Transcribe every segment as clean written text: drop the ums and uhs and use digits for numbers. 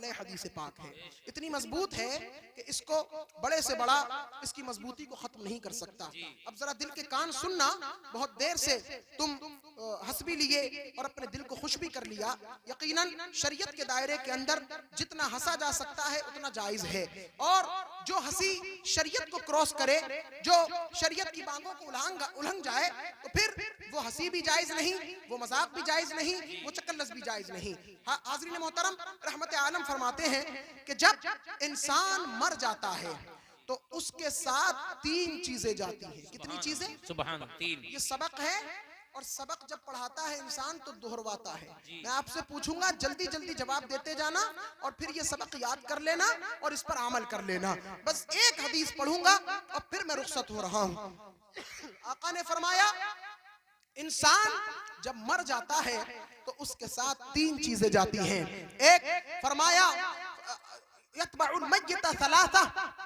अलैह हदीस पाक है, इतनी मजबूत है कि इसको बड़े से बड़ा इसकी मजबूती को खत्म नहीं कर सकता। अब जरा दिल के कान सुनना, बहुत देर से तुम हंस भी लिए और अपने दिल को खुश भी कर लिया। यकीनन शरीयत के दायरे के अंदर जितना हंसा जा सकता है उतना जायज है, और जो हंसी शरीयत को क्रॉस करे, जो शरीयत की बांगों को उल्लंघ जाए, तो फिर वो हंसी भी जायज नहीं, वो मजाक भी जायज नहीं, वो चकल्लस भी जायज नहीं। हाज़रीन मोहतरम, रहमत आलम फरमाते हैं कि जब इंसान मर जाता है तो उसके साथ तीन चीजें जाती हैं। कितनी चीजें? सुभान, तीन। ये सबक है, और सबक जब पढ़ाता है इंसान तो दोहरवाता है। मैं आपसे पूछूंगा, जल्दी जल्दी जवाब देते जाना और फिर ये सबक याद कर लेना और इस पर अमल कर लेना। बस एक हदीस पढ़ूंगा और फिर मैं रुखसत हो रहा हूं। आका ने फरमाया, इंसान जब मर जाता है तो उसके साथ तीन चीजें जाती हैं। एक फरमाया, यत्बउल मय्यत सलासा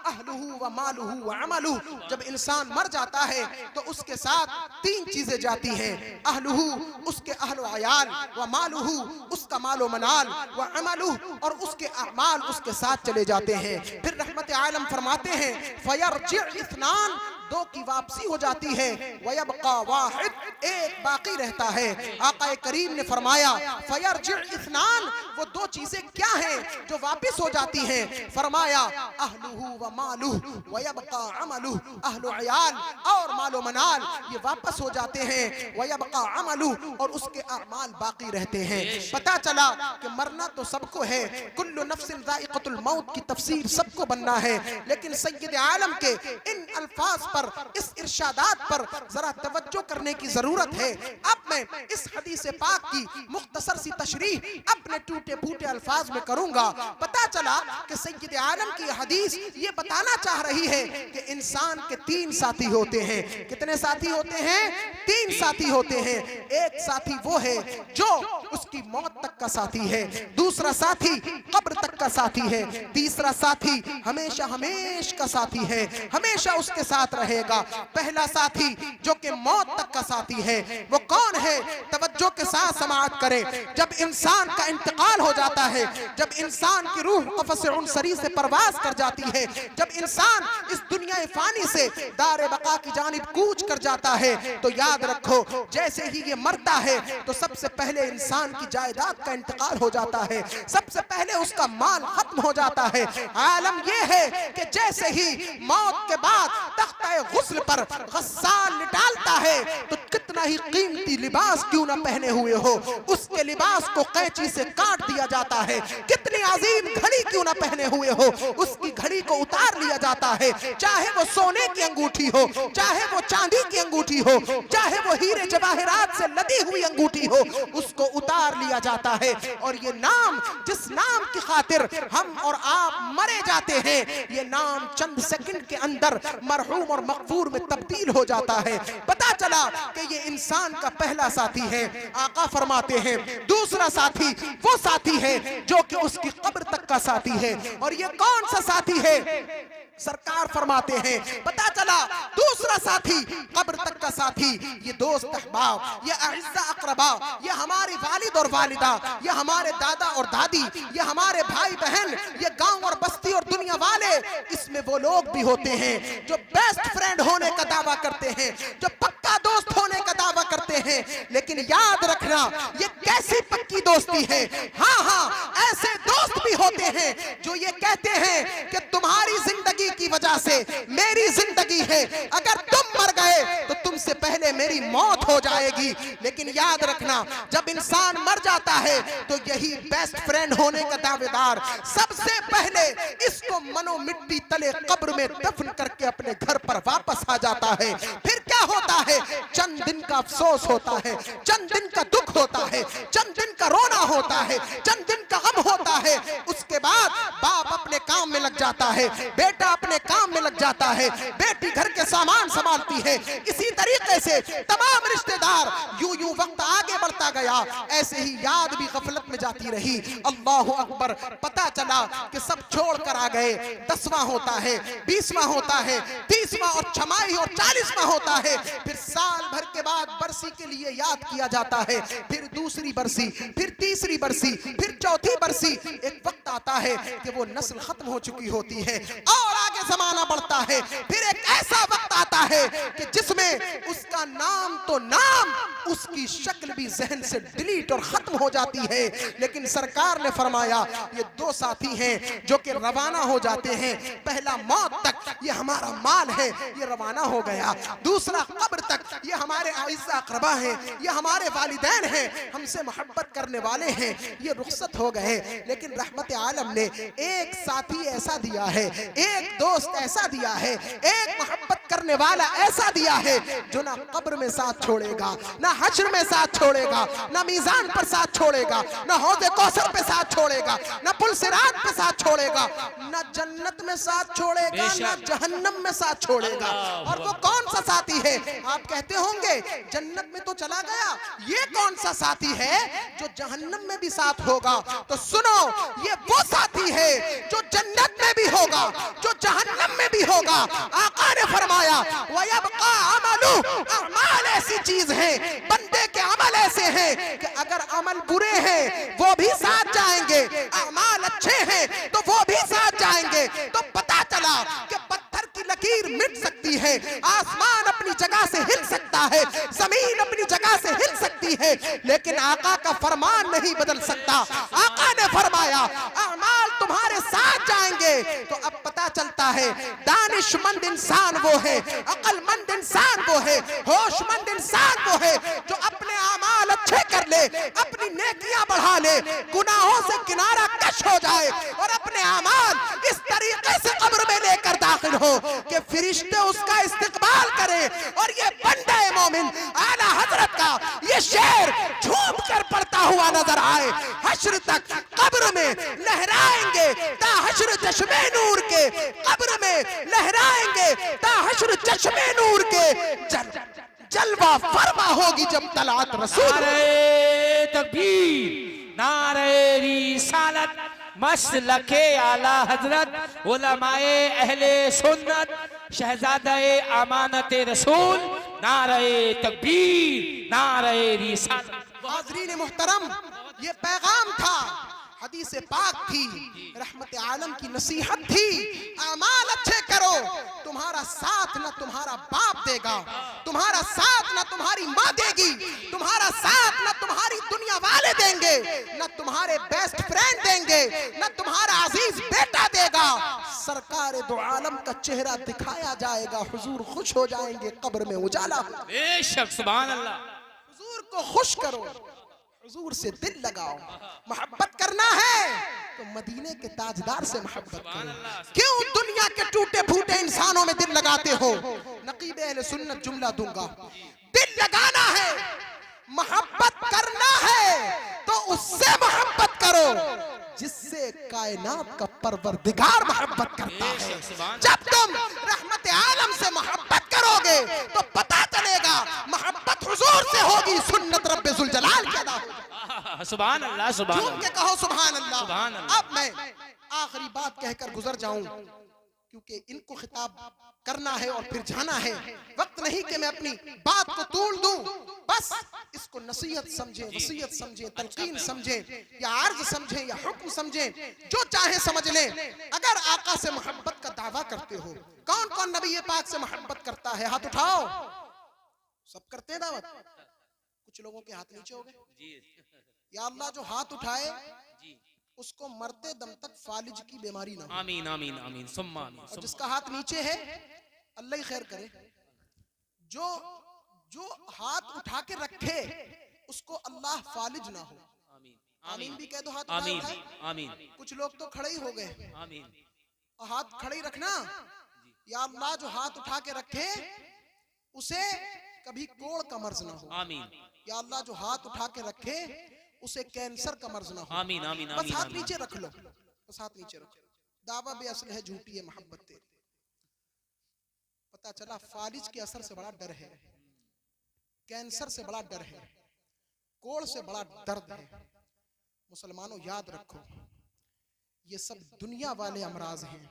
अहलुहु व मालुहु व अमलुहु। जब इंसान मर जाता है तो उसके साथ तीन चीजें जाती हैं। अहलुहु, उसके अहल अयाल, व मालुहु, उसका मालो मनाल, व अमलुहु, और उसके अमाल उसके साथ चले जाते हैं। फिर रहमत आलम फरमाते हैं, फयरजि इस्नान, दो की वापसी हो जाती है, वयबका वाहिद, एक बाकी रहता है। आका करीम ने फरमाया, फयरजि इस्नान, वो दो चीजें क्या हैं जो वापस हो जाती हैं? फरमाया, अहलुहु व मालुहु वयबका अमलुहु, अहल अयाल और मालो मनाल ये वापस हो जाते हैं, वयबका अमलुहु, और उसके अमाल बाकी रहते हैं। पता चला कि मरना तो सबको है, कुल्लु नफ्सिन ज़ाइक़तुल मौत की तफसीर सबको बनना है, लेकिन सय्यद आलम के इन अल्फाज पर, इस इरशादात पर जरा तवज्जो करने की जरूरत है। अब मैं इस हदीस पाक की मुख्तसर सी तशरीह अपने टूटे फूटे अल्फाज में करूंगा। पता चला कि सय्यद आलम की हदीस ये बताना चाह रही है कि इंसान के तीन साथी होते हैं। कितने साथी होते हैं? तीन साथी होते हैं। एक साथी वो है जो उसकी मौत तक का साथी है, दूसरा साथी कब्र तक का साथी है, तीसरा साथी हमेशा हमेशा का साथी है, हमेशा उसके साथ रहेगा। पहला साथी जो कि मौत तक का साथी है, वो कौन है? तवज्जो के साथ समाअत करें। जब इंसान का इंतकाल हो जाता है, जब इंसान की रूह क़फ़स उनसरी से परवाज कर जाती है, जब इंसान इस दुनिया फानी से दारे बका की जानिब कूच कर जाता है, तो याद रखो, जैसे ही ये मरता है तो सबसे पहले इंसान की जायदाद का इंतकाल हो जाता है, सबसे पहले उसका माल खत्म हो जाता है। आलम यह है कि जैसे ही मौत के बाद तख्ते गुस्ल पर गस्साल निकालता है तो कितना ही कीमती लिबास क्यों न पहने हुए हो, उसके लिबास को कैंची से काट दिया जाता है। कितनी अजीम घड़ी क्यों न पहने हुए हो, उसकी घड़ी को उतार लिया जाता है। चाहे वो सोने की अंगूठी हो, चाहे वो चांदी की अंगूठी हो, चाहे वो हीरे जवाहरात से लदी हुई अंगूठी हो, उसको उतार लिया जाता है। और ये नाम, जिस नाम की खातिर हम और आप मरे जाते हैं, ये नाम चंद सेकंड के अंदर मरहूम और मगफूर में तब्दील हो जाता है। पता चला कि ये इंसान का पहला साथी है। आका फरमाते हैं, दूसरा साथी वो साथी है जो कि उसकी कब्र तक का साथी है। और ये कौन सा साथी है? सरकार फरमाते हैं, पता चला दूसरा साथी कब्र तक का साथी, ये दोस्त अहबाब, ये अइज़्ज़ा अक़रबा, ये हमारी वालिद और वालिदा, ये हमारे दादा और दादी, ये हमारे भाई बहन, ये गांव और बस्ती और दुनिया वाले, इसमें वो लोग भी होते हैं जो बेस्ट फ्रेंड होने का दावा करते हैं, जो पक्का दोस्त होने का दावा करते हैं। लेकिन याद रखना, ये कैसी पक्की दोस्ती है? हाँ हाँ, ऐसे दोस्त भी होते हैं जो ये कहते हैं कि तुम्हारी जिंदगी की वजह से मेरी जिंदगी है, अगर तुम मर गए तो तुमसे पहले मेरी मौत हो जाएगी। लेकिन याद रखना, जब इंसान मर जाता है तो यही बेस्ट फ्रेंड होने का दावेदार सबसे पहले इसको मनो मिट्टी तले कब्र में दफन करके अपने घर पर वापस आ जाता है। फिर क्या होता है? चंद दिन का अफसोस होता है, चंद दिन का दुख होता है, चंद दिन का रोना होता है, चंद दिन का गम होता है। उसके बाद बाप अपने काम में लग जाता है, बेटा अपने काम में लग जाता है, बेटी घर के सामान संभालती है। इसी तरीके से तमाम रिश्तेदार, यूं यूं वक्त आगे बढ़ता गया, ऐसे ही याद भी गफलत में जाती रही। अल्लाहु अकबर। पता चला कि सब छोड़ कर आ गए। 10वां होता है, 20वां होता है, 30वां और छमाही और 40वां होता है। फिर साल भर के बाद बरसी के लिए याद किया जाता है, फिर दूसरी बरसी, फिर तीसरी बरसी, फिर चौथी बरसी, एक वक्त आता है कि वो नस्ल खत्म हो चुकी होती है और आगे जमाना बढ़ता है, फिर एक ऐसा वक्त आता है कि जिसमें उसका नाम तो नाम, उसकी शक्ल भी जहन से डिलीट और खत्म हो जाती है। लेकिन सरकार ने फरमाया ये दो साथी हैं जो कि रवाना हो जाते हैं। पहला मौत तक ये हमारा माल है, ये रवाना हो गया। दूसरा कब्र तक ये हमारे आइज़ा अक़रबा हैं, ये हमारे वालिदैन हैं, हमसे मोहब्बत करने वाले हैं, ये रुखसत हो गए। लेकिन रहमत आलम ने एक साथी ऐसा दिया है, एक दोस्त ऐसा दिया है, एक मोहब्बत करने वाला ऐसा दिया है जो ना कब्र में साथ छोड़ेगा, ना हश्र में साथ छोड़ेगा, ना मीज़ान पर साथ छोड़ेगा, ना हौज़े कौसर पे साथ छोड़ेगा, ना पुल सिरात पे साथ छोड़ेगा, ना जन्नत में साथ छोड़ेगा, ना जहन्नम में साथ छोड़ेगा। और वो कौन सा साथी है? आप कहते होंगे जन्नत में तो चला गया, ये कौन सा साथी है जो जहन्नम में भी साथ होगा? तो सुनो, ये वो साथी है जो जन्नत में भी होगा, जो जहन्नम में भी होगा। आका ने फरमाया वयबका अमलु, अमाल ऐसी चीज है, बंदे के अमल ऐसे हैं कि अगर अमल बुरे हैं वो भी साथ जाएंगे, अमाल अच्छे हैं तो वो भी साथ जाएंगे। तो पता चला कि पत्थर की लकीर मिट सकती है, आसमान अपनी जगह से हिल सकता है, जमीन अपनी जगह से हिल सकती है, लेकिन आका का फरमान नहीं बदल सकता। आका ने फरमाया अमाल तुम्हारे साथ जाएंगे। तो अब पता चलता है दानिशमंद इंसान वो है, अक्लमंद इंसान वो है, होशमंद इंसान वो है जो अपने अमाल अच्छे कर ले, अपनी नेकियां बढ़ा ले, गुनाहों से किनारा कश हो जाए और अपने अमाल इस तरीके से कब्र में लेकर दाखिल हो कि फिरिश्ते उसका इस्तिकबाल करें। और ये बंदा मोमिन आला हजरत का ये शेर झूम कर पड़ता हुआ नजर आए। हश्र तक कब्र में लहराएंगे ता हश्र चश्मे नूर के, कब्र में लहराएंगे ता हश्र चश्मे नूर के। जलवा फरमा होगी जब तलात रसूल। नारे तकबीर, नारे रिसालत, मसलके आला हजरत, उलमाए अहले सुन्नत, शहजादे अमानत रसूल, नारे तकबीर, नारे रिसालत। हाज़रीन मुहतरम, ये पैगाम था, हदीस पाक थी, रहमत आलम की नसीहत थी। अमाल अच्छे करो, तुम्हारा साथ ना तुम्हारा बाप देगा, तुम्हारा साथ ना तुम्हारी माँ देगी, तुम्हारा साथ ना तुम्हारी दुनिया वाले देंगे, ना तुम्हारे बेस्ट फ्रेंड देंगे, ना तुम्हारा अजीज बेटा देगा। सरकार दो आलम का चेहरा दिखाया जाएगा, हुजूर खुश हो जाएंगे, कब्र में उजाला। बेशक, सुभान अल्लाह। हुजूर को खुश करो, हुजूर से दिल लगाओ। मोहब्बत करना है तो मदीने के ताजदार से मोहब्बत करो। क्यों दुनिया के टूटे फूटे इंसानों में दिल लगाते हो? नकीब अहले सुन्नत जुमला दूंगा, दिल लगाना है, मोहब्बत करना है तो उससे मोहब्बत करो जिससे कायनात का परवरदिगार मोहब्बत करता है। जब तुम रहमत आलम से मोहब्बत करोगे तो पता चलेगा मोहब्बत हुजूर से होगी, सुन्नत रब्बे जुल जलाल की अदा होगी। सुभान अल्लाह, सुभान झूम के कहो सुभान अल्लाह। सुभान अल्लाह। अब मैं आखिरी बात कहकर गुजर जाऊं क्योंकि इनको खिताब करना है और फिर जाना है। वक्त नहीं कि मैं अपनी बात को तोड़ दूं, बस इसको नसीहत समझें, वसीयत समझें, तलकीन समझें, या अर्ज समझें या हुक्म समझें, जो चाहे समझ लें। अगर आका से मोहब्बत का दावा करते हो, कौन कौन नबी पाक से मोहब्बत करता है? हाथ उठाओ। सब करते हैं दावत? कुछ लोगों के हाथ नीचे हो गए। या अल्लाह, जो हाथ उठाए उसको मरते दम तक फालिज की बीमारी ना हो। आमीन आमीन आमीन सुम्मा आमीन। और जिसका हाथ नीचे है अल्लाह ही खैर करे। जो जो हाथ उठा के रखे उसको अल्लाह फालिज ना हो। आमीन आमीन भी कह दो। हाथ आमीन उठाए। आमीन। कुछ लोग तो खड़े ही हो गए। आमीन। और हाथ खड़े ही रखना। या अल्लाह, जो हाथ उठा के रखे उसे कभी कोड़ का मर्ज ना हो। आमीन। या अल्लाह, जो हाथ उठा के रखे उसे कैंसर का मर्ज ना हो। आमीन आमीन बस आमीन। हाथ नीचे रख लो, बस हाथ नीचे रखो। दावा बेअसल है, झूठी है मोहब्बत तेरी। पता चला फालिज के असर से बड़ा डर है, कैंसर से बड़ा डर है, कोड़ से बड़ा दर्द है। मुसलमानों याद रखो, ये सब दुनिया वाले अमराज हैं,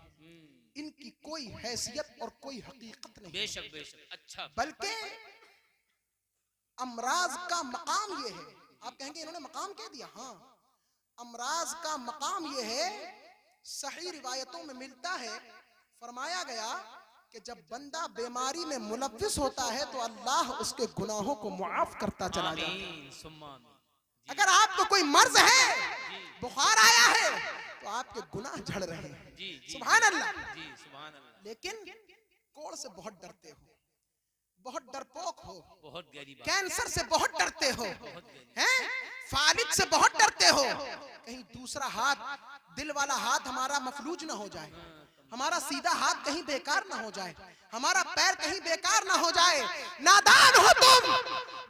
इनकी कोई हैसियत और कोई हकीकत नहीं। बेशक बेशक। अच्छा, बल्कि अमराज का मकाम ये है। आप कहेंगे इन्होंने मकाम कह दिया। हाँ, अमराज का मकाम ये है, सही रिवायतों में मिलता है, फरमाया गया कि जब बंदा बीमारी में मुलव्विस होता है तो अल्लाह उसके गुनाहों को मुआफ करता चला जाता है। आमीन सुम्मा आमीन। अगर आपको कोई मर्ज है, बुखार आया है, तो आपके गुनाह झड़ रहे हैं। जी जी सुभान अल्लाह। जी सुभान अल्लाह। लेकिन कोड़ से बहुत डरते हो, बहुत डरपोक हो, बहुत गहरी बात। कैंसर से बहुत डरते हो, बहुत गहरी। हैं? फालिज से बहुत डरते हो, कहीं दूसरा हाथ, दिल वाला हाथ हमारा मफलूज ना हो जाए, हमारा सीधा हाथ कहीं बेकार ना हो जाए, हमारा पैर कहीं बेकार ना हो जाए। नादान हो तुम,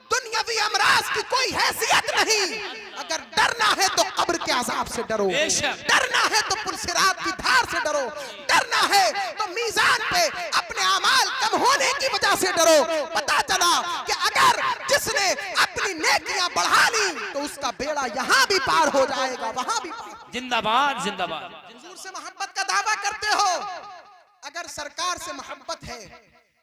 दुनियावी अमराज की कोई हैसियत नहीं। अगर डरना है तो कब्र के अजाब से डरो, बेशक। डरना है तो पुलसिरात की धार से डरो, डरना है तो मीजान पे अपने अमाल कम होने की वजह से डरो। पता चला कि अगर जिसने अपनी नेकियां बढ़ा ली तो उसका बेड़ा यहाँ भी पार हो जाएगा, वहां भी पार। जिंदाबाद जिंदाबाद। हुजूर से मोहब्बत का दावा करते हो, अगर सरकार से मोहब्बत है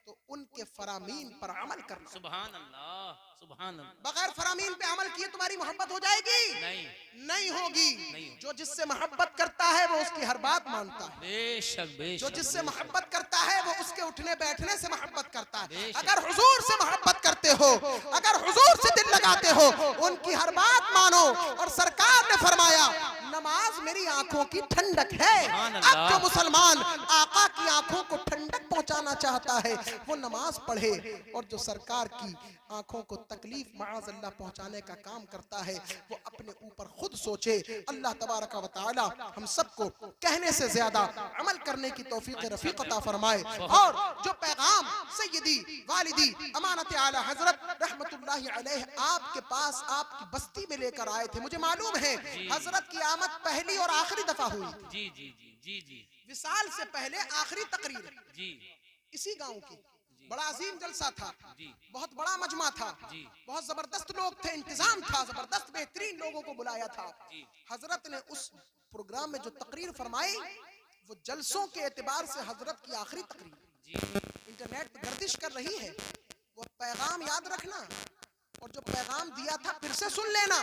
तो उनके फरामीन पर अमल करना। सुभान अल्लाह सुभान अल्लाह। बगैर फरामीन पे अमल किए तुम्हारी मोहब्बत हो जाएगी? नहीं नहीं होगी। नहीं। जो जिससे मोहब्बत करता है वो उसकी हर बात मानता है। बेशक जो बेशक। जिससे मोहब्बत करता है वो उसके उठने बैठने से मोहब्बत करता है। बेशक। अगर हुजूर से मोहब्बत करते हो, अगर हुजूर से दिल लगाते हो, उनकी हर बात मानो। और सरकार ने फरमाया नमाज मेरी आंखों की ठंडक है। अब जो मुसलमान आका की आंखों को ठंडक पहुंचाना चाहता है वो नमाज पढ़े, और जो सरकार की आंखों को तकलीफ माअज़ल्लाह पहुंचाने का काम करता है वो अपने ऊपर खुद सोचे। अल्लाह तबारक व तआला हम सबको कहने से ज्यादा अमल करने की तौफीक रफीक अता फरमाए। और जो पैगाम सय्यदी वालिदी अमानत आला हजरत रहमतुल्लाहि अलैह आपके पास आपकी बस्ती में लेकर आए थे, मुझे मालूम है हजरत की आमद पहली और आखिरी दफा हुई थी। जी जी जी जी जी विसाल से पहले आखिरी तकरीर जी इसी गांव की, बड़ा अजीम जलसा था, जी बहुत बड़ा मजमा था, जी। बहुत जबरदस्त लोग थे, इंतजाम था, जबरदस्त बेहतरीन लोगों को बुलाया था। जी। हजरत ने उस प्रोग्राम में जो तकरीर फरमाई वो जलसों के एतबार से हजरत की आखिरी तकरीर। जी इंटरनेट पे गर्दिश कर रही है, वो पैगाम याद रखना, और जो पैगाम दिया था फिर से सुन लेना,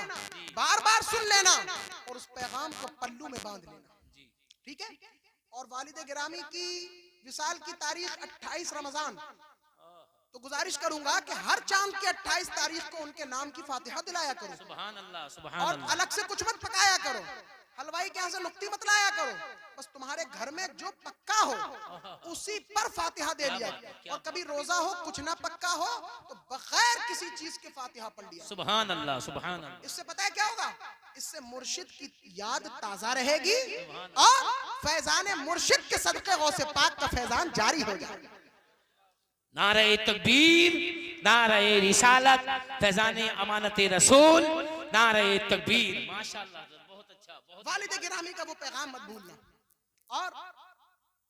बार बार सुन लेना, और उस पैगाम को पल्लू में बांध लेना। जी ठीक है? और वालिद गिरामी की विसाल की तारीख 28 रमजान, तो गुजारिश करूंगा कि हर चांद के 28 तारीख को उनके नाम की फातिहा दिलाया करो, सुभान अल्लाह सुभान और अल्लाह। अलग से कुछ मत पकाया करो, हलवाई के यहाँ से नुक्ती मत लाया करो, बस तुम्हारे घर में जो पक्का हो उसी पर फातिहा दे लिया। और कभी रोजा हो कुछ ना पक्का हो तो बगैर किसी चीज के फातिहा पढ़ लिया। सुभान अल्लाह सुभान अल्लाह। इससे पता है क्या होगा? इससे मुर्शिद की याद ताजा रहेगी और फैजान मुर्शिद के सदके गौसे पाक का फैजान जारी हो जाएगा। नारे तकबीर, नारे रिसालत, फैजाने अमानत रसूल, नारे तकबीर। माशाअल्लाह बहुत अच्छा बहुत। वालिद गिरामी का वो पैगाम मत भूलना। और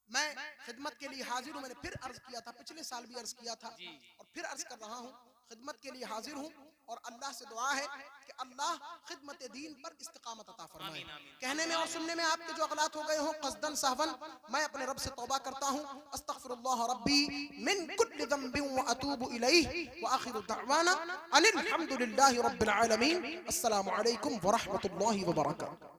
मैं खिदमत के लिए हाजिर हूँ, मैंने फिर अर्ज किया था, पिछले साल भी अर्ज किया था और फिर अर्ज कर रहा हूँ, खिदमत के लिए हाजिर हूँ। और अल्लाह से दुआ है कि अल्लाह खिदमत दीन पर इस्तिकामत अता फरमाए। कहने में और सुनने में आपके जो अगलात हो गए हों क़स्दन सहवन, मैं अपने रब से तौबा करता हूँ। अस्तगफिरुल्लाह रब्बी मिन कुल्लि ज़ंबिन व अतूबु इलैहि व आखिरु दअवाना अनिल हम्दुलिल्लाहि रब्बिल आलमीन। अस्सलामु अलैकुम व रहमतुल्लाहि व बरकातुहू।